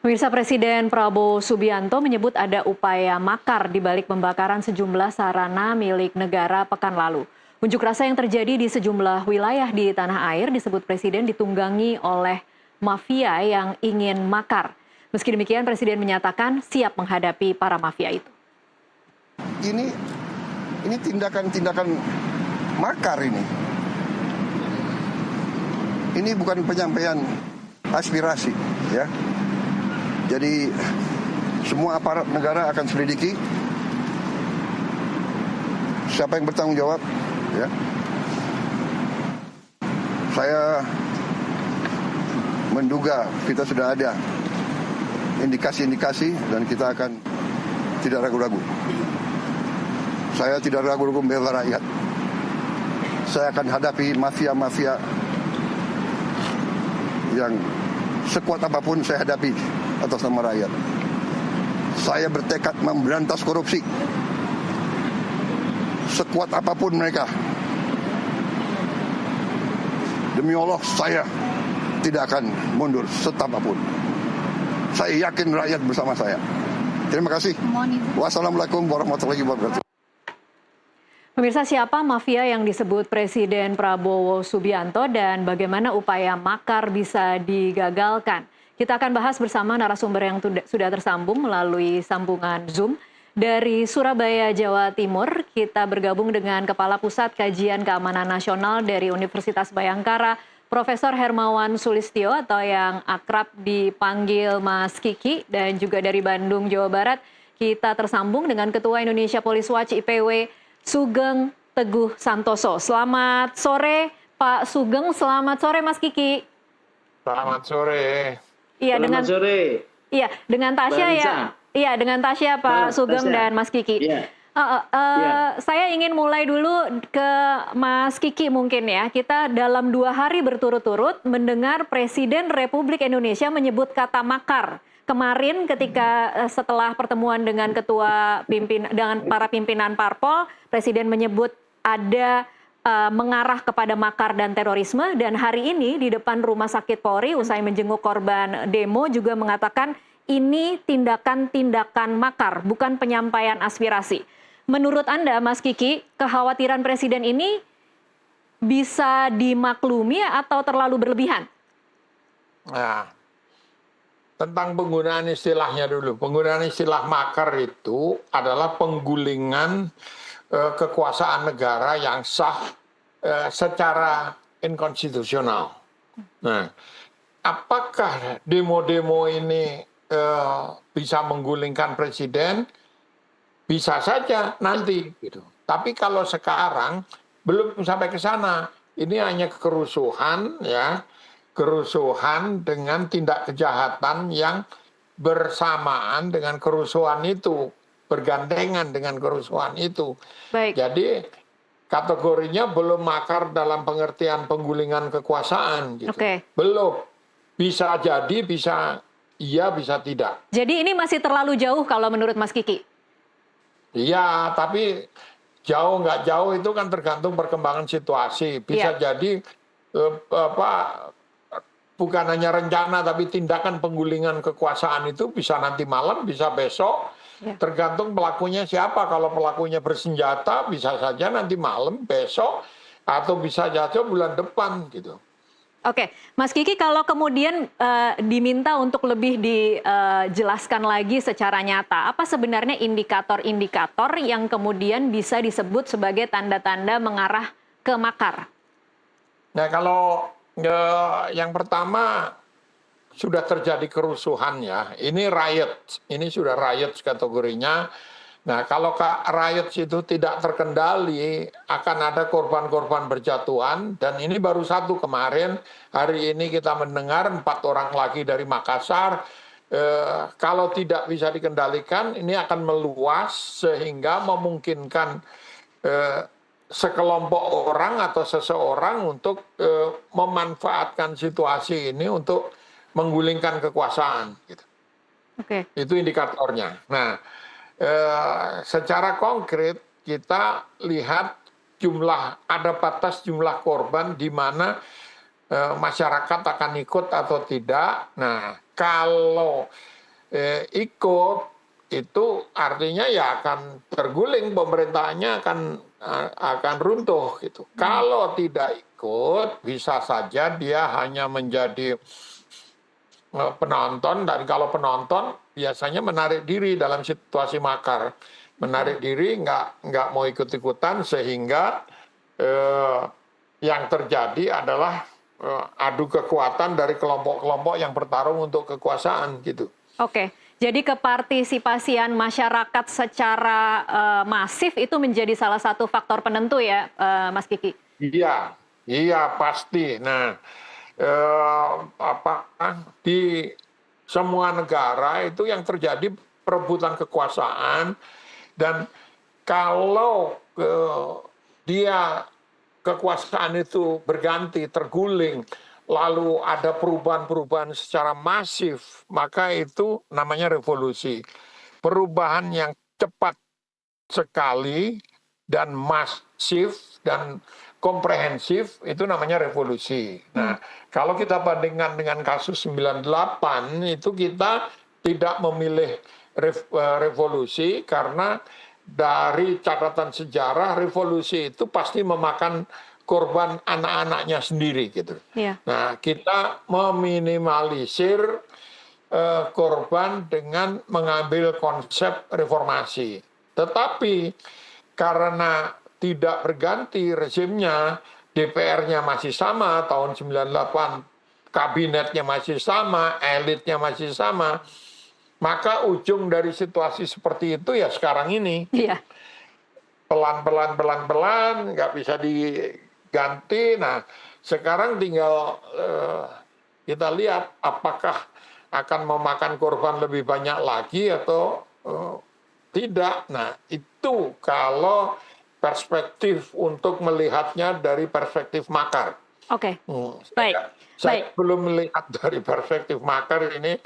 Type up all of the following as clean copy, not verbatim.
Pemirsa, Presiden Prabowo Subianto menyebut ada upaya makar di balik pembakaran sejumlah sarana milik negara pekan lalu. Unjuk rasa yang terjadi di sejumlah wilayah di tanah air disebut Presiden ditunggangi oleh mafia yang ingin makar. Meski demikian, Presiden menyatakan siap menghadapi para mafia itu. Ini tindakan-tindakan makar ini. Ini bukan penyampaian aspirasi, ya. Jadi semua aparat negara akan selidiki siapa yang bertanggung jawab, ya. Saya menduga kita sudah ada indikasi-indikasi dan kita akan tidak ragu-ragu. Saya tidak ragu-ragu membela rakyat. Saya akan hadapi mafia-mafia yang sekuat apapun saya hadapi atas nama rakyat. Saya bertekad memberantas korupsi. Sekuat apapun mereka. Demi Allah, saya tidak akan mundur setapapun. Saya yakin rakyat bersama saya. Terima kasih. Wassalamualaikum warahmatullahi wabarakatuh. Pemirsa, siapa mafia yang disebut Presiden Prabowo Subianto dan bagaimana upaya makar bisa digagalkan? Kita akan bahas bersama narasumber yang sudah tersambung melalui sambungan Zoom. Dari Surabaya, Jawa Timur, kita bergabung dengan Kepala Pusat Kajian Keamanan Nasional dari Universitas Bhayangkara, Profesor Hermawan Sulistyo atau yang akrab dipanggil Mas Kiki. Dan juga dari Bandung, Jawa Barat, kita tersambung dengan Ketua Indonesia Police Watch IPW, Sugeng Teguh Santoso. Selamat sore Pak Sugeng, selamat sore Mas Kiki. Selamat sore. Iya, selamat sore. Iya, dengan Tasya ya. Iya, dengan Tasya Pak Sugeng dan Mas Kiki. Iya. Saya ingin mulai dulu ke Mas Kiki mungkin ya. Kita dalam 2 hari berturut-turut mendengar Presiden Republik Indonesia menyebut kata makar. Kemarin ketika setelah pertemuan dengan dengan para pimpinan parpol, Presiden menyebut ada mengarah kepada makar dan terorisme, dan hari ini di depan Rumah Sakit Polri usai menjenguk korban demo juga mengatakan ini tindakan-tindakan makar, bukan penyampaian aspirasi. Menurut Anda, Mas Kiki, kekhawatiran Presiden ini bisa dimaklumi atau terlalu berlebihan? Nah, tentang penggunaan istilahnya dulu. Penggunaan istilah makar itu adalah penggulingan kekuasaan negara yang sah secara inkonstitusional. Nah, apakah demo-demo ini bisa menggulingkan presiden? Bisa saja nanti, gitu. Tapi kalau sekarang belum sampai ke sana. Ini hanya kerusuhan, ya, kerusuhan dengan tindak kejahatan yang bersamaan dengan kerusuhan itu, bergandengan dengan kerusuhan itu. Baik. Jadi kategorinya belum makar dalam pengertian penggulingan kekuasaan, gitu. Belum. Bisa jadi, bisa iya, bisa tidak. Jadi ini masih terlalu jauh kalau menurut Mas Kiki? Iya, tapi jauh nggak jauh itu kan tergantung perkembangan situasi. Bisa jadi bukan hanya rencana tapi tindakan penggulingan kekuasaan itu bisa nanti malam, bisa besok. Tergantung pelakunya siapa. Kalau pelakunya bersenjata bisa saja nanti malam, besok, atau bisa saja bulan depan, gitu. Oke, Mas Kiki, kalau kemudian diminta untuk lebih dijelaskan lagi secara nyata, apa sebenarnya indikator-indikator yang kemudian bisa disebut sebagai tanda-tanda mengarah ke makar? Nah, kalau yang pertama sudah terjadi kerusuhan, ya, ini riot, ini sudah riot kategorinya. Nah, kalau riot itu tidak terkendali, akan ada korban-korban berjatuhan, dan ini baru satu kemarin. Hari ini kita mendengar 4 orang lagi dari Makassar. Kalau tidak bisa dikendalikan, ini akan meluas sehingga memungkinkan sekelompok orang atau seseorang untuk memanfaatkan situasi ini untuk menggulingkan kekuasaan. Gitu. Itu indikatornya. Nah, secara konkret kita lihat ada batas jumlah korban di mana masyarakat akan ikut atau tidak. Nah, kalau ikut, itu artinya ya akan terguling, pemerintahannya akan runtuh gitu. Kalau tidak ikut, bisa saja dia hanya menjadi penonton, dan kalau penonton biasanya menarik diri dalam situasi makar, menarik diri, nggak mau ikut-ikutan, sehingga yang terjadi adalah adu kekuatan dari kelompok-kelompok yang bertarung untuk kekuasaan gitu. Oke, jadi kepartisipasian masyarakat secara masif itu menjadi salah satu faktor penentu ya, Mas Kiki? Iya pasti. Nah, di semua negara itu yang terjadi perebutan kekuasaan, dan kalau dia kekuasaan itu berganti, terguling, lalu ada perubahan-perubahan secara masif, maka itu namanya revolusi. Perubahan yang cepat sekali dan masif dan komprehensif itu namanya revolusi. Nah, kalau kita bandingkan dengan kasus 98, itu kita tidak memilih revolusi karena dari catatan sejarah revolusi itu pasti memakan korban anak-anaknya sendiri gitu. Yeah. Nah, kita meminimalisir korban dengan mengambil konsep reformasi. Tetapi karena tidak berganti rezimnya, DPR-nya masih sama tahun 98, kabinetnya masih sama, elitnya masih sama, maka ujung dari situasi seperti itu ya sekarang ini. Iya. Pelan-pelan, nggak bisa diganti. Nah, sekarang tinggal kita lihat apakah akan memakan korban lebih banyak lagi atau tidak. Nah, itu kalau perspektif untuk melihatnya dari perspektif makar. Oke, baik. Saya belum melihat dari perspektif makar ini.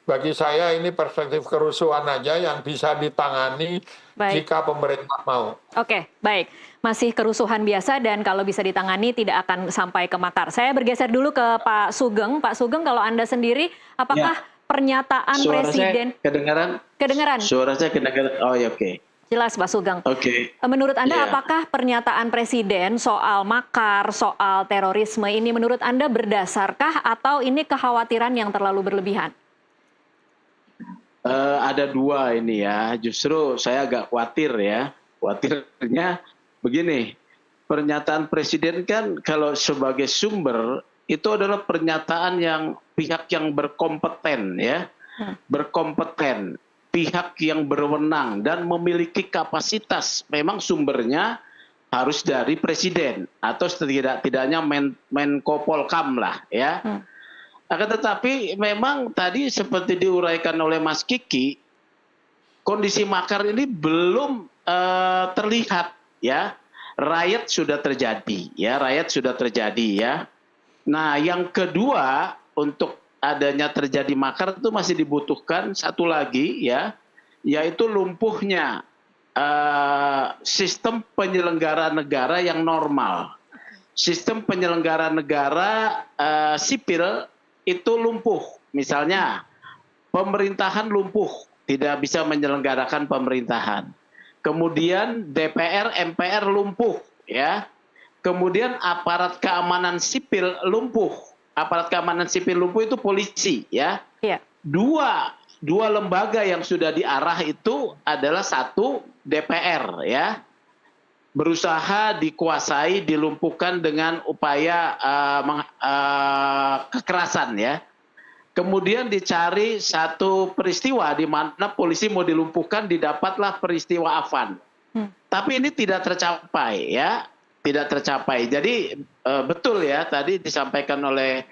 Bagi saya ini perspektif kerusuhan aja yang bisa ditangani jika pemerintah mau. Oke, baik. Masih kerusuhan biasa dan kalau bisa ditangani tidak akan sampai ke makar. Saya bergeser dulu ke Pak Sugeng. Pak Sugeng, kalau Anda sendiri, apakah pernyataan Presiden... Kedengaran? Kedengaran. Suara saya kedengaran. Oh ya, oke. Jelas Pak Sugeng. Oke. Menurut Anda apakah pernyataan Presiden soal makar, soal terorisme ini menurut Anda berdasarkah atau ini kekhawatiran yang terlalu berlebihan? Ada dua ini ya, justru saya agak khawatir ya. Khawatirnya begini, pernyataan Presiden kan kalau sebagai sumber itu adalah pernyataan yang pihak yang berkompeten ya, berkompeten, pihak yang berwenang dan memiliki kapasitas. Memang sumbernya harus dari Presiden atau setidak-tidaknya Menko Polkam lah ya. Akan tetapi memang tadi seperti diuraikan oleh Mas Kiki, kondisi makar ini belum terlihat ya. Riot sudah terjadi ya, Nah, yang kedua untuk adanya terjadi makar itu masih dibutuhkan satu lagi ya, yaitu lumpuhnya sistem penyelenggara negara yang normal. Sistem penyelenggara negara sipil itu lumpuh, misalnya pemerintahan lumpuh, tidak bisa menyelenggarakan pemerintahan. Kemudian DPR, MPR lumpuh, ya. Kemudian aparat keamanan sipil lumpuh. Aparat keamanan sipil lumpuh itu polisi, ya. Iya. Dua lembaga yang sudah diarah itu adalah satu DPR, ya. Berusaha dikuasai, dilumpuhkan dengan upaya kekerasan ya. Kemudian dicari satu peristiwa di mana polisi mau dilumpuhkan, didapatlah peristiwa Afan. Tapi ini tidak tercapai ya, tidak tercapai. Jadi betul ya tadi disampaikan oleh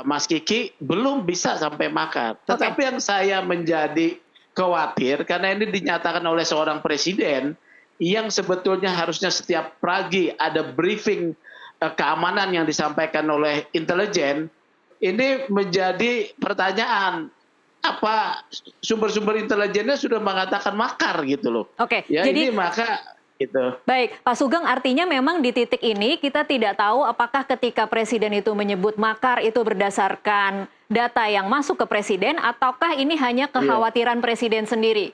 Mas Kiki belum bisa sampai makar. Tetapi yang saya menjadi khawatir karena ini dinyatakan oleh seorang presiden yang sebetulnya harusnya setiap pagi ada briefing keamanan yang disampaikan oleh intelijen, ini menjadi pertanyaan, apa sumber-sumber intelijennya sudah mengatakan makar gitu loh. Oke, ya, jadi ini maka gitu. Baik, Pak Sugeng, artinya memang di titik ini kita tidak tahu apakah ketika Presiden itu menyebut makar itu berdasarkan data yang masuk ke presiden, ataukah ini hanya kekhawatiran presiden sendiri?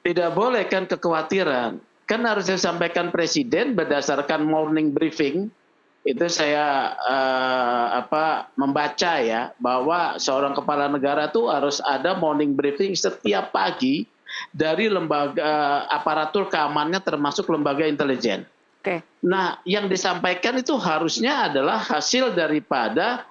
Tidak boleh kan kekhawatiran. Kan harus disampaikan presiden berdasarkan morning briefing. Itu saya membaca ya, bahwa seorang kepala negara tuh harus ada morning briefing setiap pagi dari lembaga aparatur keamanannya termasuk lembaga intelijen. Oke. Nah, yang disampaikan itu harusnya adalah hasil daripada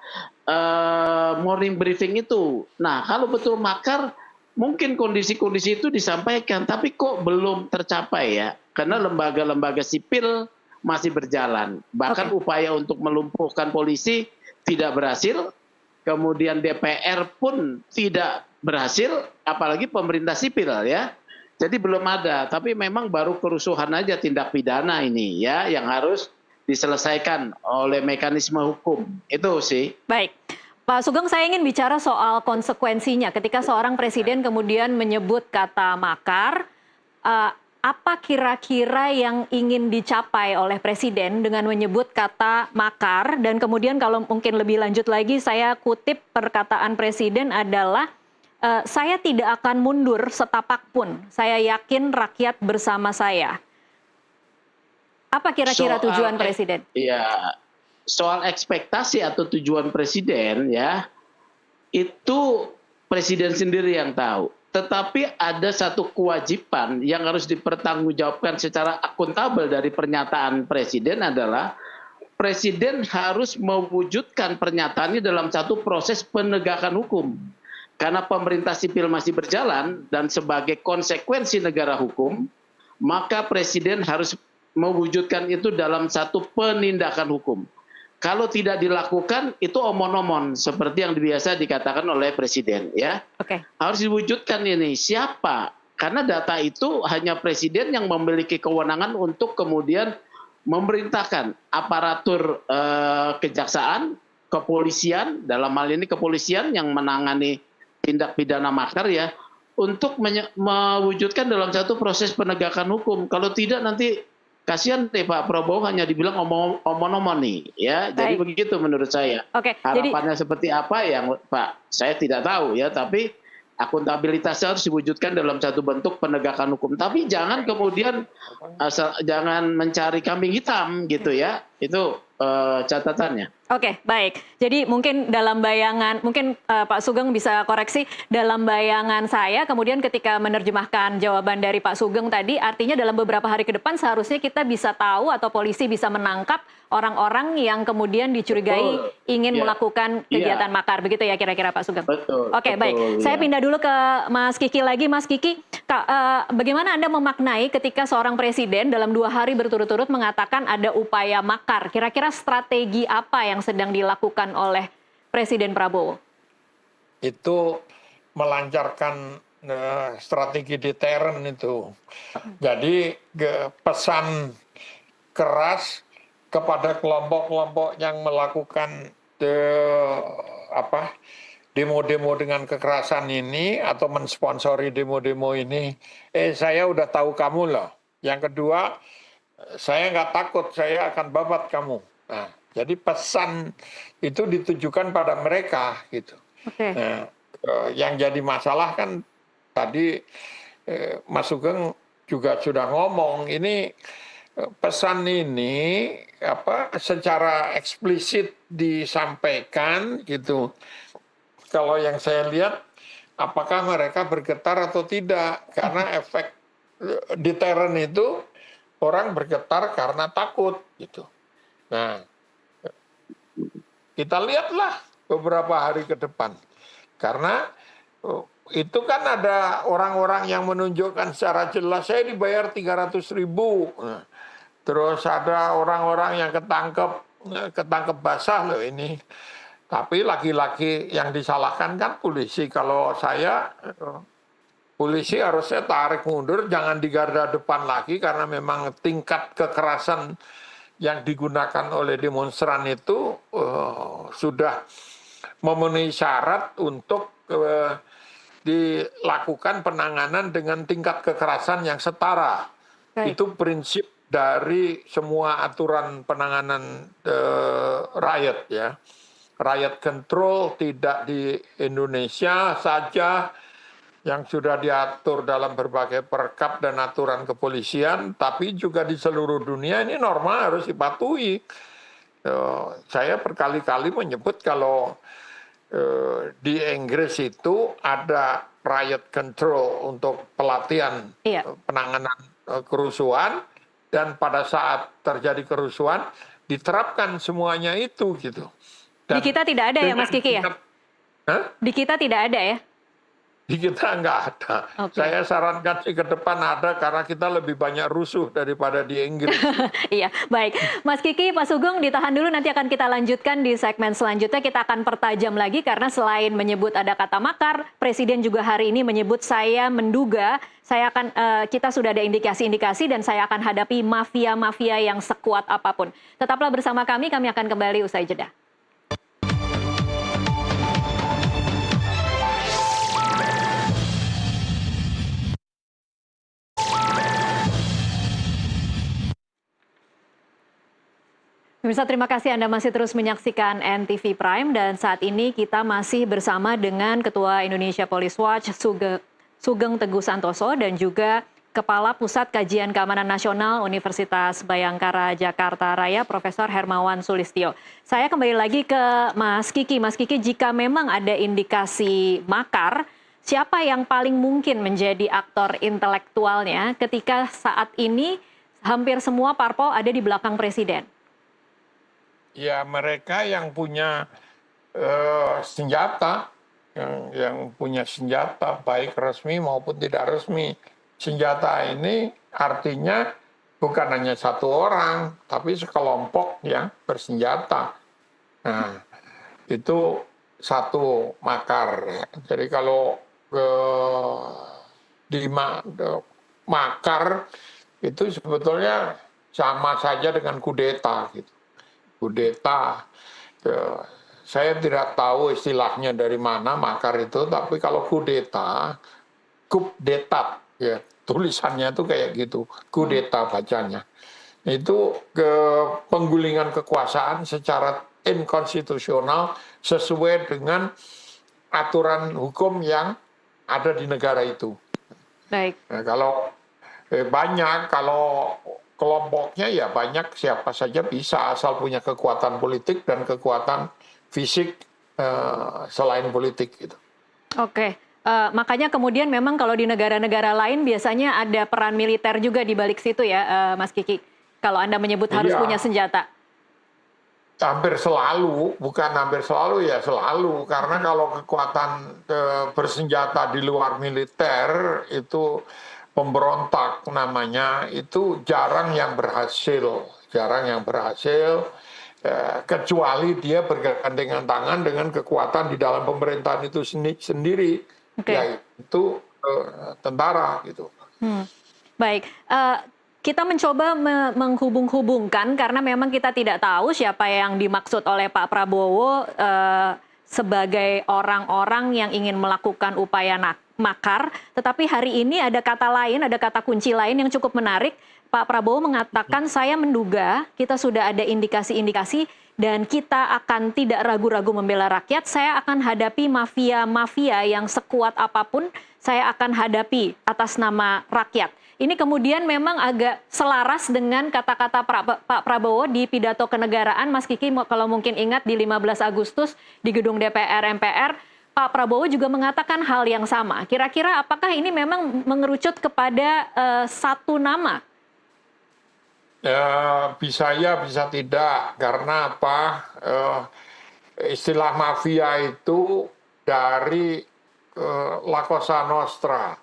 morning briefing itu. Nah, kalau betul makar, mungkin kondisi-kondisi itu disampaikan, tapi kok belum tercapai ya? Karena lembaga-lembaga sipil masih berjalan. Bahkan upaya untuk melumpuhkan polisi tidak berhasil, kemudian DPR pun tidak berhasil, apalagi pemerintah sipil ya. Jadi belum ada, tapi memang baru kerusuhan aja tindak pidana ini ya, yang harus diselesaikan oleh mekanisme hukum. Itu sih. Baik. Pak Sugeng, saya ingin bicara soal konsekuensinya ketika seorang presiden kemudian menyebut kata makar. Apa kira-kira yang ingin dicapai oleh presiden dengan menyebut kata makar? Dan kemudian kalau mungkin lebih lanjut lagi, saya kutip perkataan presiden adalah, saya tidak akan mundur setapak pun. Saya yakin rakyat bersama saya. Apa kira-kira tujuan presiden? Iya, soal ekspektasi atau tujuan presiden ya, itu presiden sendiri yang tahu. Tetapi ada satu kewajiban yang harus dipertanggungjawabkan secara akuntabel dari pernyataan presiden adalah presiden harus mewujudkan pernyataannya dalam satu proses penegakan hukum. Karena pemerintah sipil masih berjalan dan sebagai konsekuensi negara hukum, maka presiden harus mewujudkan itu dalam satu penindakan hukum. Kalau tidak dilakukan, itu omon-omon seperti yang biasa dikatakan oleh presiden ya. Oke. Harus diwujudkan ini. Siapa? Karena data itu hanya presiden yang memiliki kewenangan untuk kemudian memerintahkan aparatur kejaksaan, kepolisian, dalam hal ini kepolisian yang menangani tindak pidana makar ya, untuk mewujudkan dalam satu proses penegakan hukum. Kalau tidak nanti kasihan deh Pak Prabowo hanya dibilang omon-omon nih ya. Jadi begitu menurut saya. Oke, harapannya seperti apa yang Pak saya tidak tahu ya, tapi akuntabilitasnya harus diwujudkan dalam satu bentuk penegakan hukum. Tapi jangan kemudian jangan mencari kambing hitam gitu ya. Itu catatannya. Oke, baik. Jadi mungkin dalam bayangan, mungkin Pak Sugeng bisa koreksi, dalam bayangan saya, kemudian ketika menerjemahkan jawaban dari Pak Sugeng tadi, artinya dalam beberapa hari ke depan seharusnya kita bisa tahu atau polisi bisa menangkap orang-orang yang kemudian dicurigai ingin melakukan kegiatan makar. Begitu ya kira-kira Pak Sugeng? Betul. Oke, baik. Saya pindah dulu ke Mas Kiki lagi. Mas Kiki, bagaimana Anda memaknai ketika seorang presiden dalam 2 hari berturut-turut mengatakan ada upaya makar? Kira-kira strategi apa yang sedang dilakukan oleh Presiden Prabowo? Itu melancarkan strategi deteren itu. Jadi pesan keras kepada kelompok-kelompok yang melakukan demo-demo dengan kekerasan ini atau mensponsori demo-demo ini. Saya udah tahu kamu loh. Yang kedua, saya nggak takut, saya akan babat kamu. Nah, jadi pesan itu ditujukan pada mereka gitu. Okay. Nah, yang jadi masalah kan tadi Mas Sugeng juga sudah ngomong, ini pesan ini secara eksplisit disampaikan gitu. Kalau yang saya lihat, apakah mereka bergetar atau tidak? Karena efek deteren itu orang bergetar karena takut gitu. Nah, kita lihatlah beberapa hari ke depan. Karena itu kan ada orang-orang yang menunjukkan secara jelas, saya dibayar 300.000. Terus ada orang-orang yang ketangkep basah loh ini. Tapi laki-laki yang disalahkan kan polisi. Kalau saya, polisi harusnya tarik mundur, jangan di garda depan lagi, karena memang tingkat kekerasan yang digunakan oleh demonstran itu sudah memenuhi syarat untuk dilakukan penanganan dengan tingkat kekerasan yang setara. Baik. Itu prinsip dari semua aturan penanganan riot ya. riot control tidak di Indonesia saja yang sudah diatur dalam berbagai perkap dan aturan kepolisian, tapi juga di seluruh dunia ini norma harus dipatuhi. Saya berkali-kali menyebut kalau di Inggris itu ada riot control untuk pelatihan penanganan kerusuhan, dan pada saat terjadi kerusuhan diterapkan semuanya itu gitu. Dan di kita tidak ada ya Mas Kiki ya? Di kita tidak ada ya? Di kita nggak ada. Okay. Saya sarankan sih ke depan ada, karena kita lebih banyak rusuh daripada di Inggris. Iya, baik. Mas Kiki, Pak Sugeng ditahan dulu, nanti akan kita lanjutkan di segmen selanjutnya. Kita akan pertajam lagi karena selain menyebut ada kata makar, Presiden juga hari ini menyebut saya menduga kita sudah ada indikasi-indikasi dan saya akan hadapi mafia-mafia yang sekuat apapun. Tetaplah bersama kami akan kembali usai jeda. Pemirsa, terima kasih Anda masih terus menyaksikan NTV Prime, dan saat ini kita masih bersama dengan Ketua Indonesia Police Watch Sugeng Teguh Santoso dan juga Kepala Pusat Kajian Keamanan Nasional Universitas Bhayangkara Jakarta Raya, Profesor Hermawan Sulistyo. Saya kembali lagi ke Mas Kiki. Mas Kiki, jika memang ada indikasi makar, siapa yang paling mungkin menjadi aktor intelektualnya ketika saat ini hampir semua parpol ada di belakang Presiden? Ya, mereka yang punya senjata, yang punya senjata baik resmi maupun tidak resmi. Senjata ini artinya bukan hanya satu orang, tapi sekelompok yang bersenjata. Nah, itu satu makar. Jadi kalau makar itu sebetulnya sama saja dengan kudeta gitu. Kudeta, saya tidak tahu istilahnya dari mana makar itu, tapi kalau kudeta, coup d'etat, ya tulisannya itu kayak gitu, kudeta bacanya. Itu penggulingan kekuasaan secara inkonstitusional sesuai dengan aturan hukum yang ada di negara itu. Baik. Nah, kalau kalau kelompoknya ya banyak, siapa saja bisa asal punya kekuatan politik dan kekuatan fisik selain politik gitu. Oke, makanya kemudian memang kalau di negara-negara lain biasanya ada peran militer juga di balik situ ya, Mas Kiki. Kalau Anda menyebut harus punya senjata. Hampir selalu, bukan hampir selalu ya selalu, karena kalau kekuatan bersenjata di luar militer itu pemberontak namanya, itu jarang yang berhasil, kecuali dia bergandengan tangan dengan kekuatan di dalam pemerintahan itu sendiri, yaitu tentara gitu. Baik, kita mencoba menghubung-hubungkan karena memang kita tidak tahu siapa yang dimaksud oleh Pak Prabowo sebagai orang-orang yang ingin melakukan upaya makar, tetapi hari ini ada kata lain, ada kata kunci lain yang cukup menarik. Pak Prabowo mengatakan, saya menduga kita sudah ada indikasi-indikasi dan kita akan tidak ragu-ragu membela rakyat. Saya akan hadapi mafia-mafia yang sekuat apapun, saya akan hadapi atas nama rakyat. Ini kemudian memang agak selaras dengan kata-kata Pak Prabowo di pidato kenegaraan. Mas Kiki, kalau mungkin ingat di 15 Agustus di gedung DPR MPR, Pak Prabowo juga mengatakan hal yang sama. Kira-kira apakah ini memang mengerucut kepada satu nama? Bisa ya, bisa tidak. Karena apa? Istilah mafia itu dari La Cosa Nostra.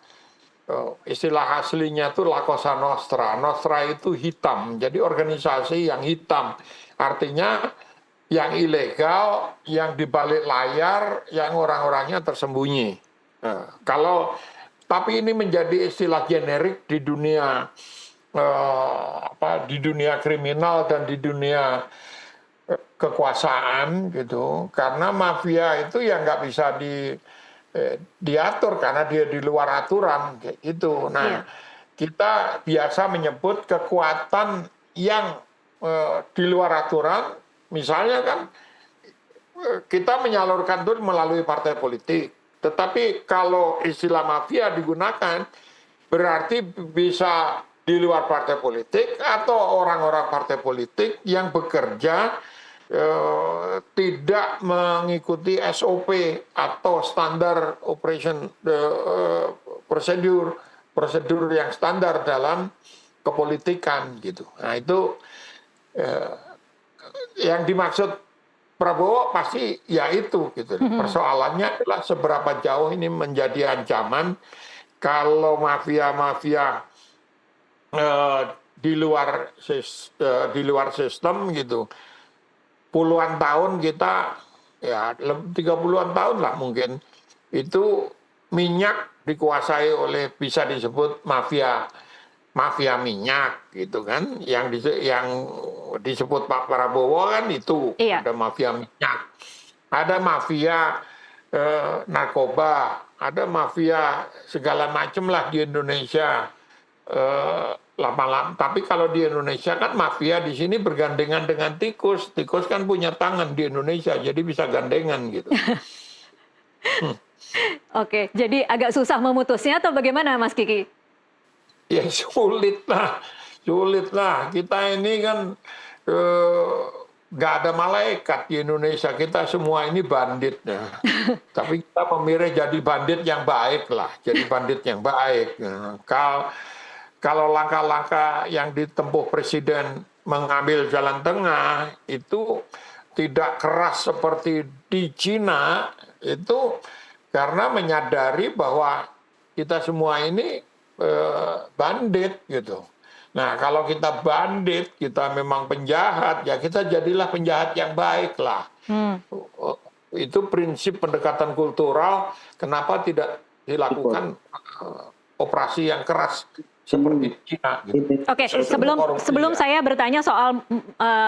Istilah aslinya itu La Cosa Nostra. Nostra itu hitam, jadi organisasi yang hitam. Artinya yang ilegal, yang di balik layar, yang orang-orangnya tersembunyi. Tapi ini menjadi istilah generik di dunia di dunia kriminal dan di dunia kekuasaan gitu. Karena mafia itu ya nggak bisa diatur karena dia di luar aturan kayak gitu. Nah, kita biasa menyebut kekuatan yang di luar aturan. Misalnya kan kita menyalurkan itu melalui partai politik. Tetapi kalau istilah mafia digunakan, berarti bisa di luar partai politik atau orang-orang partai politik yang bekerja tidak mengikuti SOP atau standar operation prosedur yang standar dalam kepolitikan gitu. Nah itu yang dimaksud Prabowo pasti ya itu gitu. Persoalannya adalah seberapa jauh ini menjadi ancaman kalau mafia-mafia di luar sistem gitu. Puluhan tahun kita ya 30-an tahun lah mungkin itu minyak dikuasai oleh bisa disebut mafia minyak gitu kan, yang disebut Pak Prabowo kan itu ada mafia minyak, ada mafia narkoba, ada mafia segala macam lah di Indonesia. Tapi kalau di Indonesia kan mafia di sini bergandengan dengan tikus kan punya tangan di Indonesia, jadi bisa gandengan gitu. Oke, jadi agak susah memutusnya atau bagaimana Mas Kiki? Ya sulit lah. Kita ini kan nggak ada malaikat di Indonesia. Kita semua ini bandit. Ya. Tapi kita memilih jadi bandit yang baik lah. Jadi bandit yang baik. Kalau langkah-langkah yang ditempuh Presiden mengambil jalan tengah itu tidak keras seperti di Cina, itu karena menyadari bahwa kita semua ini bandit gitu. Nah kalau kita bandit, kita memang penjahat, ya kita jadilah penjahat yang baik lah. Itu prinsip pendekatan kultural. Kenapa tidak dilakukan operasi yang keras seperti Cina? Gitu. Oke, sebelum saya bertanya soal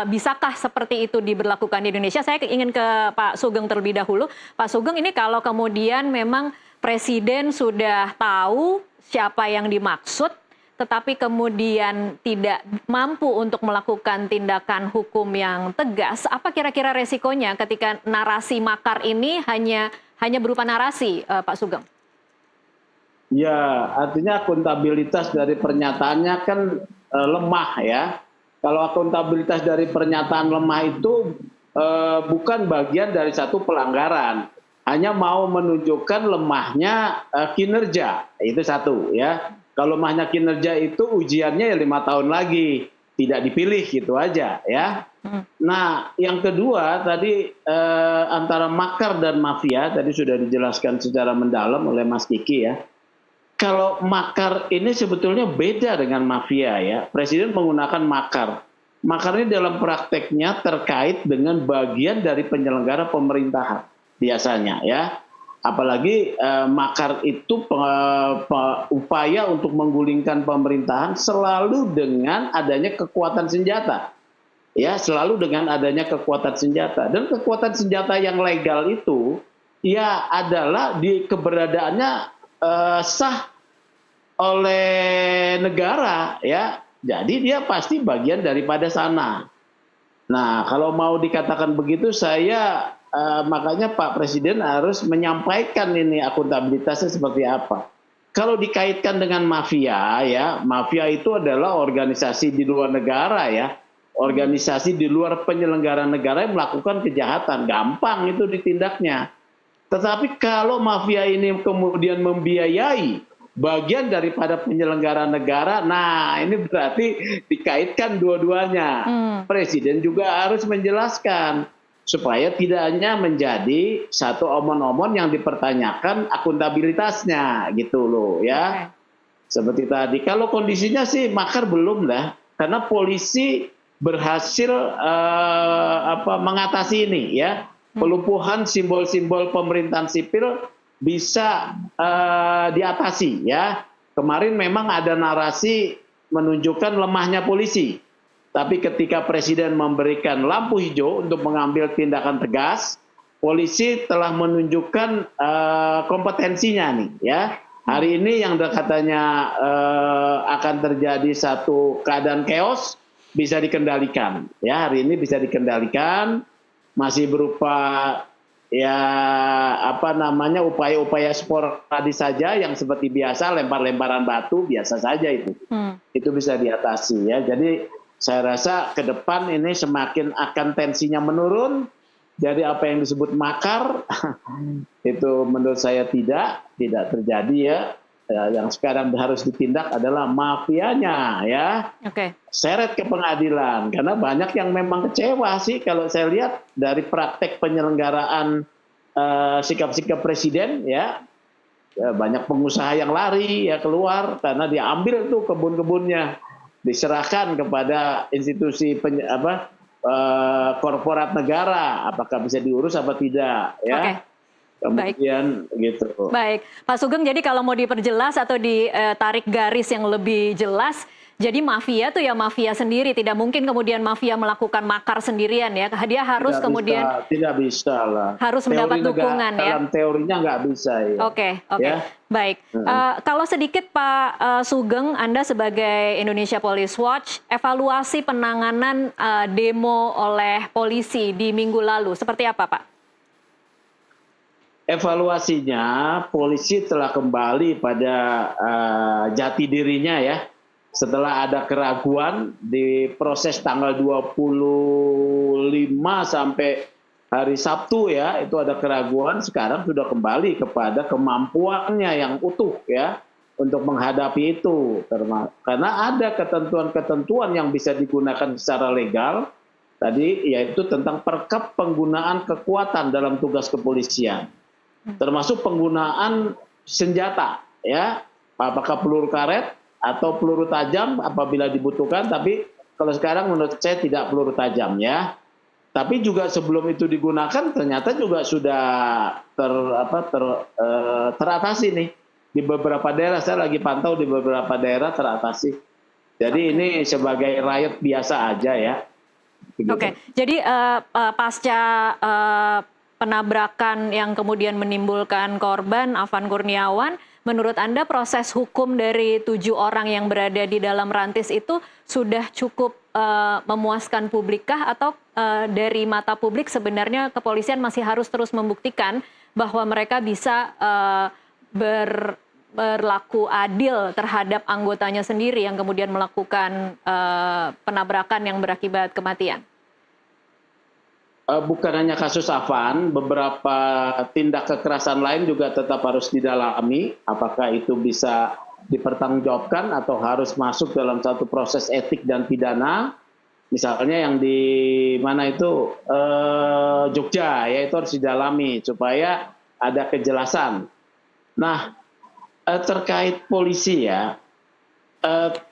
bisakah seperti itu diberlakukan di Indonesia, saya ingin ke Pak Sugeng terlebih dahulu. Pak Sugeng, ini kalau kemudian memang Presiden sudah tahu siapa yang dimaksud, tetapi kemudian tidak mampu untuk melakukan tindakan hukum yang tegas, apa kira-kira resikonya ketika narasi makar ini hanya berupa narasi, Pak Sugeng? Ya, artinya akuntabilitas dari pernyataannya kan lemah ya. Kalau akuntabilitas dari pernyataan lemah itu bukan bagian dari satu pelanggaran. Hanya mau menunjukkan lemahnya kinerja, itu satu ya. Kalau lemahnya kinerja itu ujiannya ya 5 tahun lagi, tidak dipilih gitu aja ya. Nah yang kedua tadi antara makar dan mafia tadi sudah dijelaskan secara mendalam oleh Mas Kiki ya. Kalau makar ini sebetulnya beda dengan mafia ya. Presiden menggunakan makar. Makar ini dalam prakteknya terkait dengan bagian dari penyelenggara pemerintahan. Biasanya ya, apalagi makar itu upaya untuk menggulingkan pemerintahan selalu dengan adanya kekuatan senjata, ya selalu dengan adanya kekuatan senjata. Dan kekuatan senjata yang legal itu ya adalah di keberadaannya sah oleh negara ya, jadi dia pasti bagian daripada sana. Nah kalau mau dikatakan begitu saya makanya Pak Presiden harus menyampaikan ini akuntabilitasnya seperti apa. Kalau dikaitkan dengan mafia ya, mafia itu adalah organisasi di luar negara ya, organisasi di luar penyelenggara negara yang melakukan kejahatan, gampang itu ditindaknya. Tetapi kalau mafia ini kemudian membiayai bagian daripada penyelenggara negara, nah ini berarti dikaitkan dua-duanya. Presiden juga harus menjelaskan supaya tidak hanya menjadi satu omon-omon yang dipertanyakan akuntabilitasnya gitu loh ya. Seperti tadi kalau kondisinya sih makar belum lah, karena polisi berhasil mengatasi ini ya, pelumpuhan simbol-simbol pemerintahan sipil bisa diatasi ya. Kemarin memang ada narasi menunjukkan lemahnya polisi. Tapi ketika Presiden memberikan lampu hijau untuk mengambil tindakan tegas, polisi telah menunjukkan kompetensinya nih ya. Hari ini yang katanya akan terjadi satu keadaan chaos bisa dikendalikan ya. Hari ini bisa dikendalikan masih berupa ya apa namanya upaya-upaya sporadis saja yang seperti biasa, lempar-lemparan batu biasa saja itu. Itu bisa diatasi ya. Jadi saya rasa ke depan ini semakin akan tensinya menurun. Jadi apa yang disebut makar itu menurut saya tidak terjadi ya. Yang sekarang harus ditindak adalah mafianya ya. Seret ke pengadilan karena banyak yang memang kecewa sih kalau saya lihat dari praktek penyelenggaraan sikap-sikap presiden ya. Banyak pengusaha yang lari ya keluar karena diambil tuh kebun-kebunnya, diserahkan kepada institusi korporat negara, apakah bisa diurus apa tidak ya. Kemudian gitu. Baik, Pak Sugeng, jadi kalau mau diperjelas atau ditarik garis yang lebih jelas, jadi mafia tuh ya mafia sendiri, tidak mungkin kemudian mafia melakukan makar sendirian ya. Dia harus tidak bisa lah. Harus mendapat dukungan ya. Dalam teorinya nggak bisa ya. Oke. Ya? Baik. Kalau sedikit Pak Sugeng, Anda sebagai Indonesia Police Watch, evaluasi penanganan demo oleh polisi di minggu lalu seperti apa, Pak? Evaluasinya, polisi telah kembali pada jati dirinya ya. Setelah ada keraguan di proses tanggal 25 sampai hari Sabtu ya, itu ada keraguan, sekarang sudah kembali kepada kemampuannya yang utuh ya untuk menghadapi itu. Karena ada ketentuan-ketentuan yang bisa digunakan secara legal tadi, yaitu tentang perkap penggunaan kekuatan dalam tugas kepolisian. Termasuk penggunaan senjata ya, apakah peluru karet atau peluru tajam apabila dibutuhkan, tapi kalau sekarang menurut saya tidak peluru tajam ya. Tapi juga sebelum itu digunakan ternyata juga sudah teratasi nih di beberapa daerah. Saya lagi pantau di beberapa daerah teratasi. Jadi ini sebagai rakyat biasa aja ya. Oke. Jadi pasca penabrakan yang kemudian menimbulkan korban Afan Kurniawan, menurut Anda proses hukum dari 7 orang yang berada di dalam rantis itu sudah cukup memuaskan publikkah, atau dari mata publik sebenarnya kepolisian masih harus terus membuktikan bahwa mereka bisa berlaku adil terhadap anggotanya sendiri yang kemudian melakukan penabrakan yang berakibat kematian? Bukan hanya kasus Afan, beberapa tindak kekerasan lain juga tetap harus didalami. Apakah itu bisa dipertanggungjawabkan atau harus masuk dalam satu proses etik dan pidana. Misalnya yang di mana itu Jogja, ya itu harus didalami supaya ada kejelasan. Nah, terkait polisi ya, 7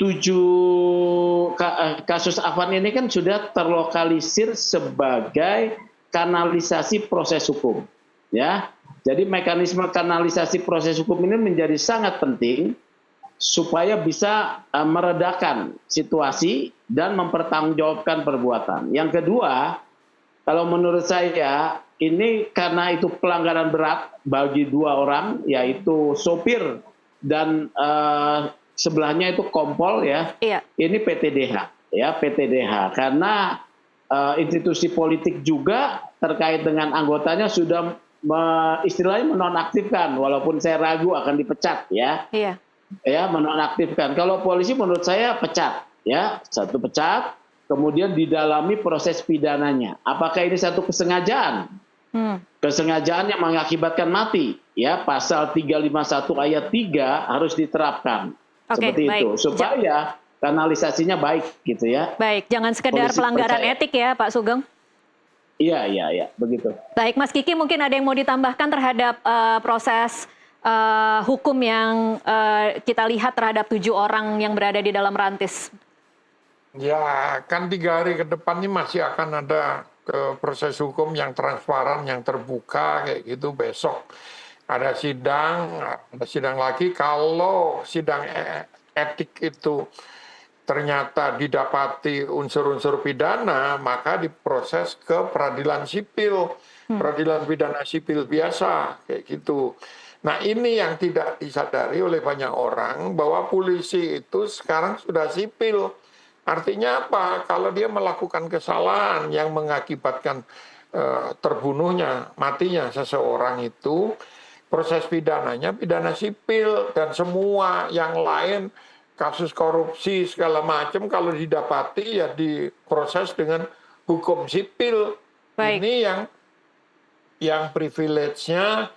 kasus Afan ini kan sudah terlokalisir sebagai kanalisasi proses hukum ya. Jadi mekanisme kanalisasi proses hukum ini menjadi sangat penting supaya bisa meredakan situasi dan mempertanggungjawabkan perbuatan. Yang kedua, kalau menurut saya ini karena itu pelanggaran berat bagi 2 orang, yaitu sopir dan sebelahnya itu kompol ya. Iya. Ini PTDH ya, PTDH, karena institusi politik juga terkait dengan anggotanya sudah istilahnya menonaktifkan, walaupun saya ragu akan dipecat ya. Iya. Ya, menonaktifkan. Kalau polisi menurut saya pecat ya, satu pecat, kemudian didalami proses pidananya. Apakah ini satu kesengajaan? Kesengajaan yang mengakibatkan mati ya, pasal 351 ayat 3 harus diterapkan. Seperti itu supaya kanalisasinya baik gitu ya. Baik, jangan sekedar pelanggaran etik ya Pak Sugeng. Iya, begitu. Baik, Mas Kiki, mungkin ada yang mau ditambahkan terhadap proses hukum yang kita lihat terhadap 7 orang yang berada di dalam rantis? Ya, kan 3 hari ke depan ini masih akan ada proses hukum yang transparan, yang terbuka kayak gitu. Besok ada sidang lagi. Kalau sidang etik itu ternyata didapati unsur-unsur pidana, maka diproses ke peradilan sipil, peradilan pidana sipil biasa kayak gitu. Nah, ini yang tidak disadari oleh banyak orang, bahwa polisi itu sekarang sudah sipil. Artinya apa? Kalau dia melakukan kesalahan yang mengakibatkan terbunuhnya, matinya seseorang itu, proses pidananya pidana sipil, dan semua yang lain kasus korupsi segala macam kalau didapati ya diproses dengan hukum sipil. Baik. Ini yang privilege-nya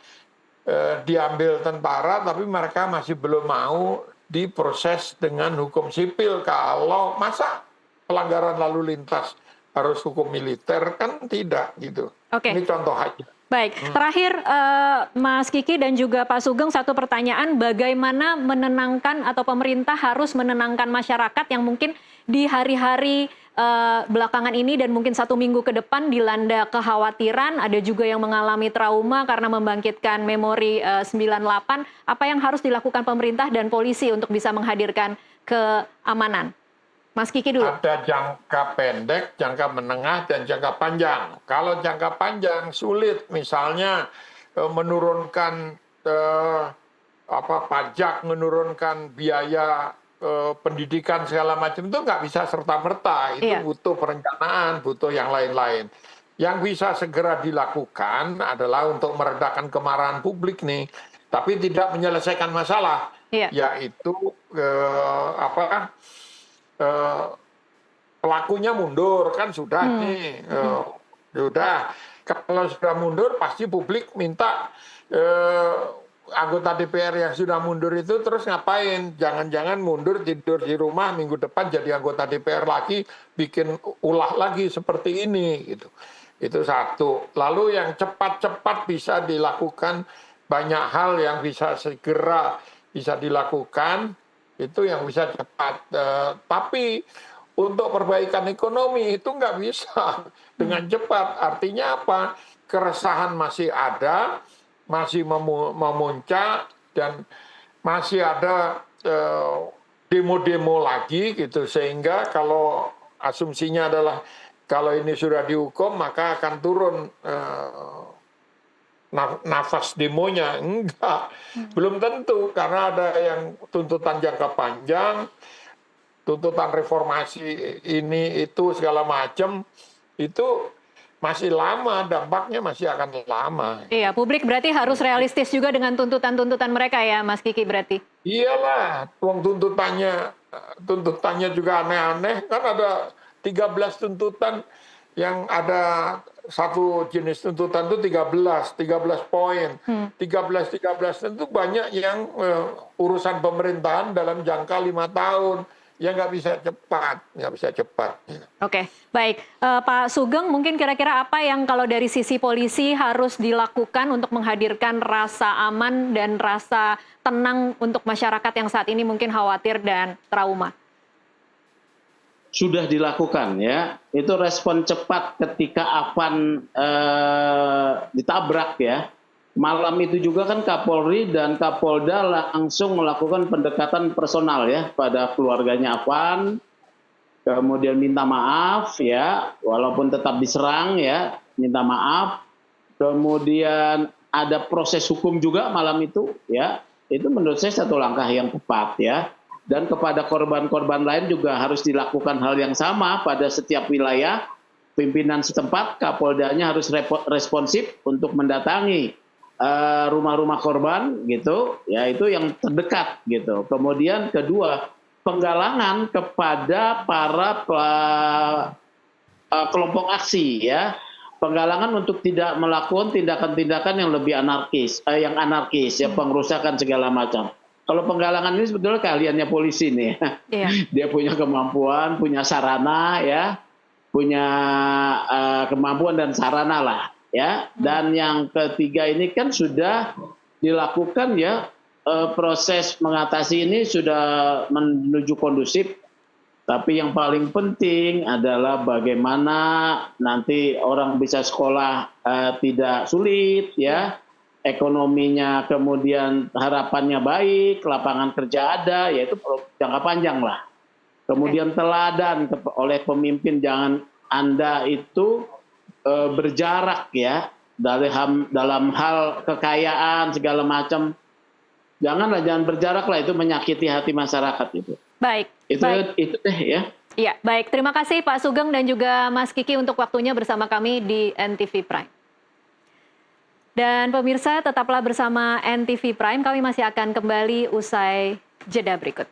diambil tentara, tapi mereka masih belum mau diproses dengan hukum sipil. Kalau masa pelanggaran lalu lintas harus hukum militer, kan tidak gitu. Oke. Ini contoh aja. Baik, terakhir Mas Kiki dan juga Pak Sugeng, satu pertanyaan, bagaimana menenangkan atau pemerintah harus menenangkan masyarakat yang mungkin di hari-hari belakangan ini dan mungkin 1 minggu ke depan dilanda kekhawatiran, ada juga yang mengalami trauma karena membangkitkan memori 98, apa yang harus dilakukan pemerintah dan polisi untuk bisa menghadirkan keamanan? Mas Kiki dulu. Ada jangka pendek, jangka menengah, dan jangka panjang. Kalau jangka panjang sulit, misalnya menurunkan pajak, menurunkan biaya pendidikan segala macam, itu nggak bisa serta-merta. Itu butuh perencanaan, butuh yang lain-lain. Yang bisa segera dilakukan adalah untuk meredakan kemarahan publik nih, tapi tidak menyelesaikan masalah, yaitu pelakunya mundur, kan sudah nih, sudah. Kalau sudah mundur pasti publik minta anggota DPR yang sudah mundur itu terus ngapain? Jangan-jangan mundur tidur di rumah, minggu depan jadi anggota DPR lagi, bikin ulah lagi seperti ini gitu. Itu satu. Lalu yang cepat-cepat bisa dilakukan, banyak hal yang bisa segera bisa dilakukan. Itu yang bisa cepat. Tapi untuk perbaikan ekonomi itu nggak bisa dengan cepat. Artinya apa? Keresahan masih ada, masih memuncak, dan masih ada demo-demo lagi gitu. Sehingga kalau asumsinya adalah kalau ini sudah dihukum maka akan turun nafas demonya. Enggak, belum tentu, karena ada yang tuntutan jangka panjang, tuntutan reformasi ini itu segala macam, itu masih lama, dampaknya masih akan lama. Iya, publik berarti harus realistis juga dengan tuntutan-tuntutan mereka ya, Mas Kiki berarti. Iyalah, uang tuntutannya juga aneh-aneh, kan ada 13 tuntutan, yang ada satu jenis tuntutan itu 13 poin. 13 itu banyak yang urusan pemerintahan dalam jangka 5 tahun. Ya nggak bisa cepat. Oke, baik. Pak Sugeng, mungkin kira-kira apa yang kalau dari sisi polisi harus dilakukan untuk menghadirkan rasa aman dan rasa tenang untuk masyarakat yang saat ini mungkin khawatir dan trauma? Sudah dilakukan ya, itu respon cepat ketika Afan ditabrak ya. Malam itu juga kan Kapolri dan Kapolda langsung melakukan pendekatan personal ya pada keluarganya Afan, kemudian minta maaf ya, walaupun tetap diserang ya, minta maaf. Kemudian ada proses hukum juga malam itu ya, itu menurut saya satu langkah yang tepat ya. Dan kepada korban-korban lain juga harus dilakukan hal yang sama pada setiap wilayah. Pimpinan setempat, Kapoldanya harus responsif untuk mendatangi rumah-rumah korban gitu, ya itu yang terdekat gitu. Kemudian kedua, penggalangan kepada para kelompok aksi ya, penggalangan untuk tidak melakukan tindakan-tindakan yang lebih anarkis ya, pengrusakan segala macam. Kalau penggalangan ini sebetulnya keahliannya polisi nih. Dia punya kemampuan, punya sarana ya, punya kemampuan dan sarana lah ya. Dan yang ketiga ini kan sudah dilakukan ya, proses mengatasi ini sudah menuju kondusif. Tapi yang paling penting adalah bagaimana nanti orang bisa sekolah tidak sulit ya. Ekonominya kemudian harapannya baik, lapangan kerja ada, yaitu jangka panjang lah. Kemudian teladan oleh pemimpin, jangan Anda itu berjarak ya dalam hal kekayaan segala macam. Jangan berjarak lah, itu menyakiti hati masyarakat itu. Baik. Itu deh ya. Iya, baik. Terima kasih Pak Sugeng dan juga Mas Kiki untuk waktunya bersama kami di NTV Prime. Dan pemirsa, tetaplah bersama NTV Prime. Kami masih akan kembali usai jeda berikut.